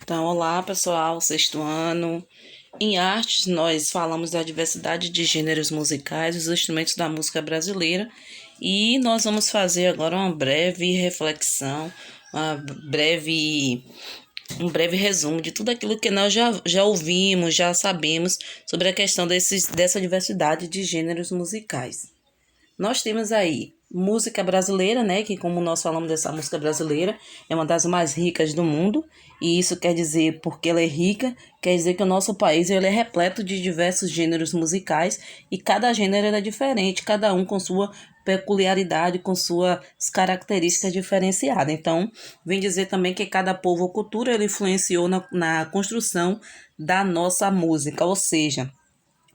Então, olá pessoal, sexto ano. Em artes, nós falamos da diversidade de gêneros musicais, os instrumentos da música brasileira, e nós vamos fazer agora uma breve reflexão, uma breve, um breve resumo de tudo aquilo que nós já ouvimos, já sabemos sobre a questão dessa diversidade de gêneros musicais. Nós temos aí música brasileira, né, que como nós falamos dessa música brasileira, é uma das mais ricas do mundo, e isso quer dizer, porque ela é rica, quer dizer que o nosso país ele é repleto de diversos gêneros musicais, e cada gênero é diferente, cada um com sua peculiaridade, com suas características diferenciadas. Então, vem dizer também que cada povo ou cultura ele influenciou na construção da nossa música, ou seja,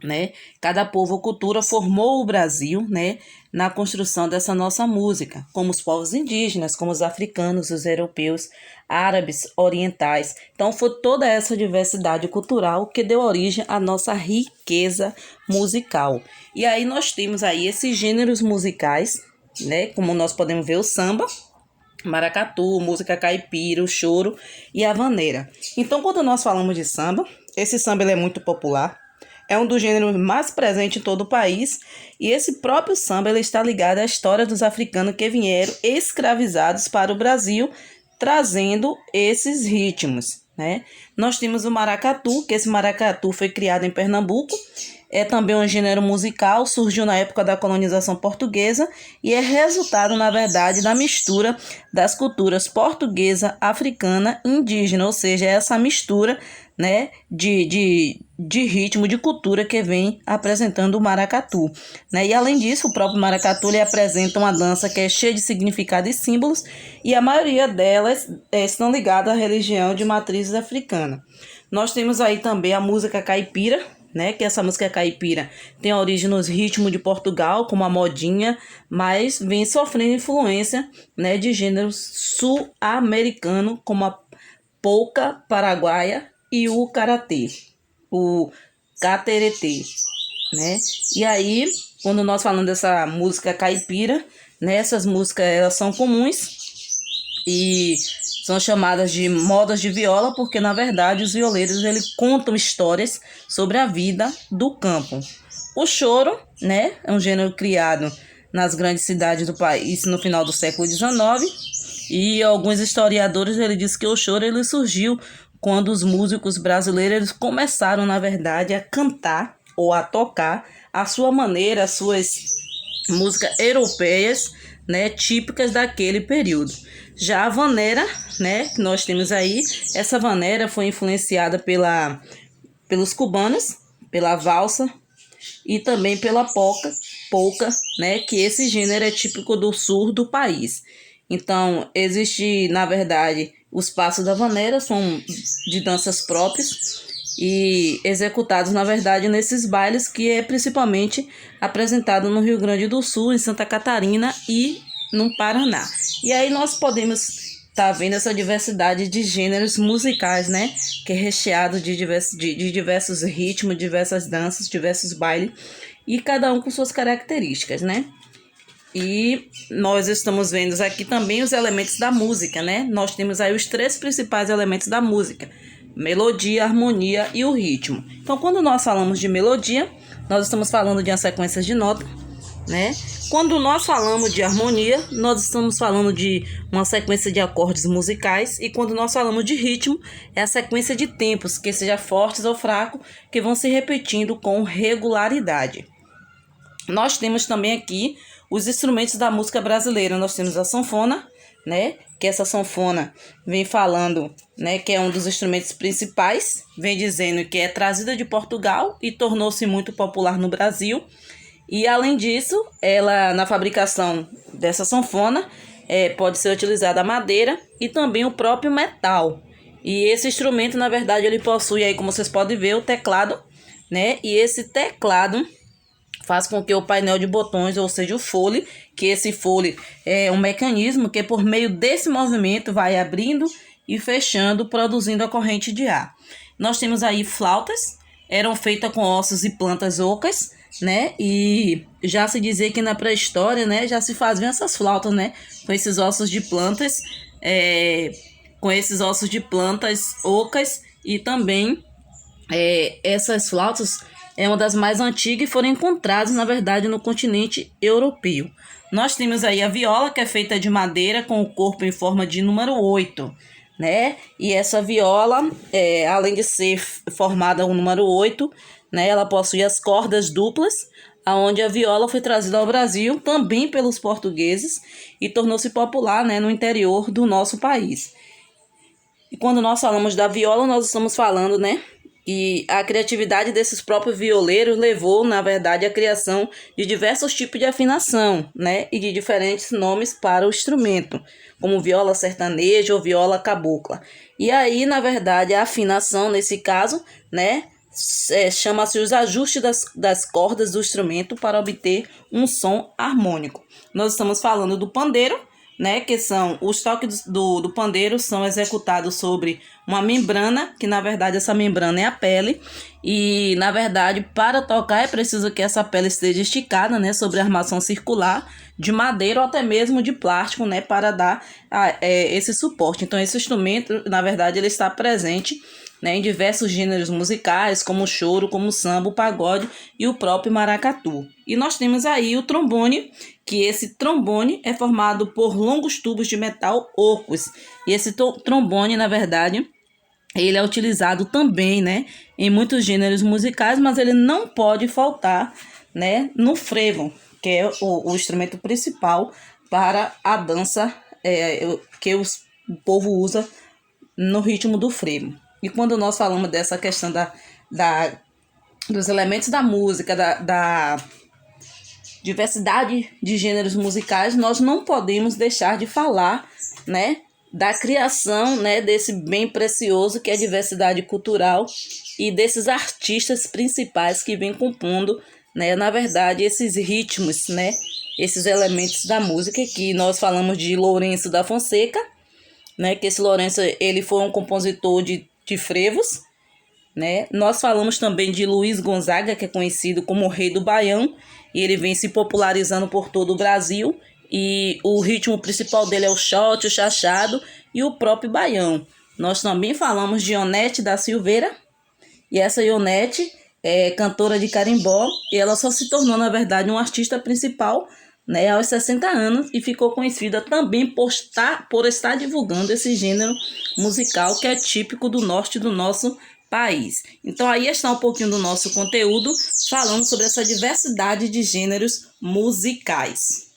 né? Cada povo ou cultura formou o Brasil, né, na construção dessa nossa música, como os povos indígenas, como os africanos, os europeus, árabes, orientais. Então foi toda essa diversidade cultural que deu origem à nossa riqueza musical. E aí nós temos aí esses gêneros musicais, né, como nós podemos ver o samba, maracatu, música caipira, o choro e a vaneira. Então quando nós falamos de samba, esse samba ele é muito popular. É um dos gêneros mais presentes em todo o país, e esse próprio samba ele está ligado à história dos africanos que vieram escravizados para o Brasil, trazendo esses ritmos, né? Nós temos o maracatu, que esse maracatu foi criado em Pernambuco, é também um gênero musical, surgiu na época da colonização portuguesa e é resultado, na verdade, da mistura das culturas portuguesa, africana e indígena, ou seja, essa mistura, né, de ritmo, de cultura que vem apresentando o maracatu, né? E além disso, o próprio maracatu ele apresenta uma dança que é cheia de significado e símbolos, e a maioria delas estão ligadas à religião de matrizes africana. Nós temos aí também a música caipira, né, que essa música caipira tem origem nos ritmos de Portugal, como a modinha, mas vem sofrendo influência, né, de gêneros sul-americanos, como a polca paraguaia e o karatê, o cateretê, né? E aí, quando nós falamos dessa música caipira, né, essas músicas elas são comuns e são chamadas de modas de viola porque, na verdade, os violeiros eles contam histórias sobre a vida do campo. O choro, né, é um gênero criado nas grandes cidades do país no final do século XIX, e alguns historiadores ele diz que o choro ele surgiu quando os músicos brasileiros eles começaram, na verdade, a cantar ou a tocar à sua maneira, as suas músicas europeias, né, típicas daquele período. Já a vaneira, né, que nós temos aí, essa vaneira foi influenciada pelos cubanos, pela valsa e também pela polca, né, que esse gênero é típico do sul do país. Então, existe, na verdade, os passos da vaneira são de danças próprias e executados, na verdade, nesses bailes que é principalmente apresentado no Rio Grande do Sul, em Santa Catarina e no Paraná. E aí nós podemos estar vendo essa diversidade de gêneros musicais, né? Que é recheado de diversos ritmos, diversas danças, diversos bailes, e cada um com suas características, né? E nós estamos vendo aqui também os elementos da música, né? Nós temos aí os três principais elementos da música: melodia, harmonia e o ritmo. Então, quando nós falamos de melodia, nós estamos falando de uma sequência de notas, né? Quando nós falamos de harmonia, nós estamos falando de uma sequência de acordes musicais, e quando nós falamos de ritmo, é a sequência de tempos, que seja fortes ou fracos, que vão se repetindo com regularidade. Nós temos também aqui os instrumentos da música brasileira. Nós temos a sanfona, né? Que essa sanfona vem falando, né? Que é um dos instrumentos principais. Vem dizendo que é trazida de Portugal e tornou-se muito popular no Brasil. E além disso, ela na fabricação dessa sanfona pode ser utilizada a madeira e também o próprio metal. E esse instrumento, na verdade, ele possui aí, como vocês podem ver, o teclado, né? E esse teclado faz com que o painel de botões, ou seja, o fole, que esse fole é um mecanismo que por meio desse movimento vai abrindo e fechando, produzindo a corrente de ar. Nós temos aí flautas, eram feitas com ossos e plantas ocas, né? E já se dizia que na pré-história, né, já se faziam essas flautas, né, com esses ossos de plantas com esses ossos de plantas ocas e também essas flautas é uma das mais antigas e foram encontradas, na verdade, no continente europeu. Nós temos aí a viola, que é feita de madeira com o corpo em forma de número 8, né? E essa viola, além de ser formada o número 8, né, ela possui as cordas duplas, aonde a viola foi trazida ao Brasil também pelos portugueses e tornou-se popular, né, no interior do nosso país. E quando nós falamos da viola, nós estamos falando, né, e a criatividade desses próprios violeiros levou, na verdade, à criação de diversos tipos de afinação, né, e de diferentes nomes para o instrumento, como viola sertaneja ou viola cabocla. E aí, na verdade, a afinação, nesse caso, né, chama-se os ajustes das cordas do instrumento para obter um som harmônico. Nós estamos falando do pandeiro, né, que são os toques do pandeiro são executados sobre uma membrana, que na verdade essa membrana é a pele, e na verdade para tocar é preciso que essa pele esteja esticada, né, sobre a armação circular de madeira ou até mesmo de plástico, né, para dar esse suporte. Então esse instrumento, na verdade, ele está presente, né, em diversos gêneros musicais, como o choro, como o samba, o pagode e o próprio maracatu. E nós temos aí o trombone, que esse trombone é formado por longos tubos de metal ocos. E esse trombone, na verdade, ele é utilizado também, né, em muitos gêneros musicais, mas ele não pode faltar, né, no frevo, que é o instrumento principal para a dança que o povo usa no ritmo do frevo. E quando nós falamos dessa questão dos elementos da música, da diversidade de gêneros musicais, nós não podemos deixar de falar, né, da criação, né, desse bem precioso que é a diversidade cultural e desses artistas principais que vêm compondo, né, na verdade, esses ritmos, né, esses elementos da música, que nós falamos de Lourenço da Fonseca, né, que esse Lourenço ele foi um compositor de frevos, né? Nós falamos também de Luiz Gonzaga, que é conhecido como o Rei do Baião, e ele vem se popularizando por todo o Brasil, e o ritmo principal dele é o shot, o chachado e o próprio baião. Nós também falamos de Ionete da Silveira, e essa Ionete é cantora de carimbó, e ela só se tornou, na verdade, uma artista principal, né, aos 60 anos, e ficou conhecida também por estar divulgando esse gênero musical que é típico do norte do nosso país. Então aí está um pouquinho do nosso conteúdo falando sobre essa diversidade de gêneros musicais.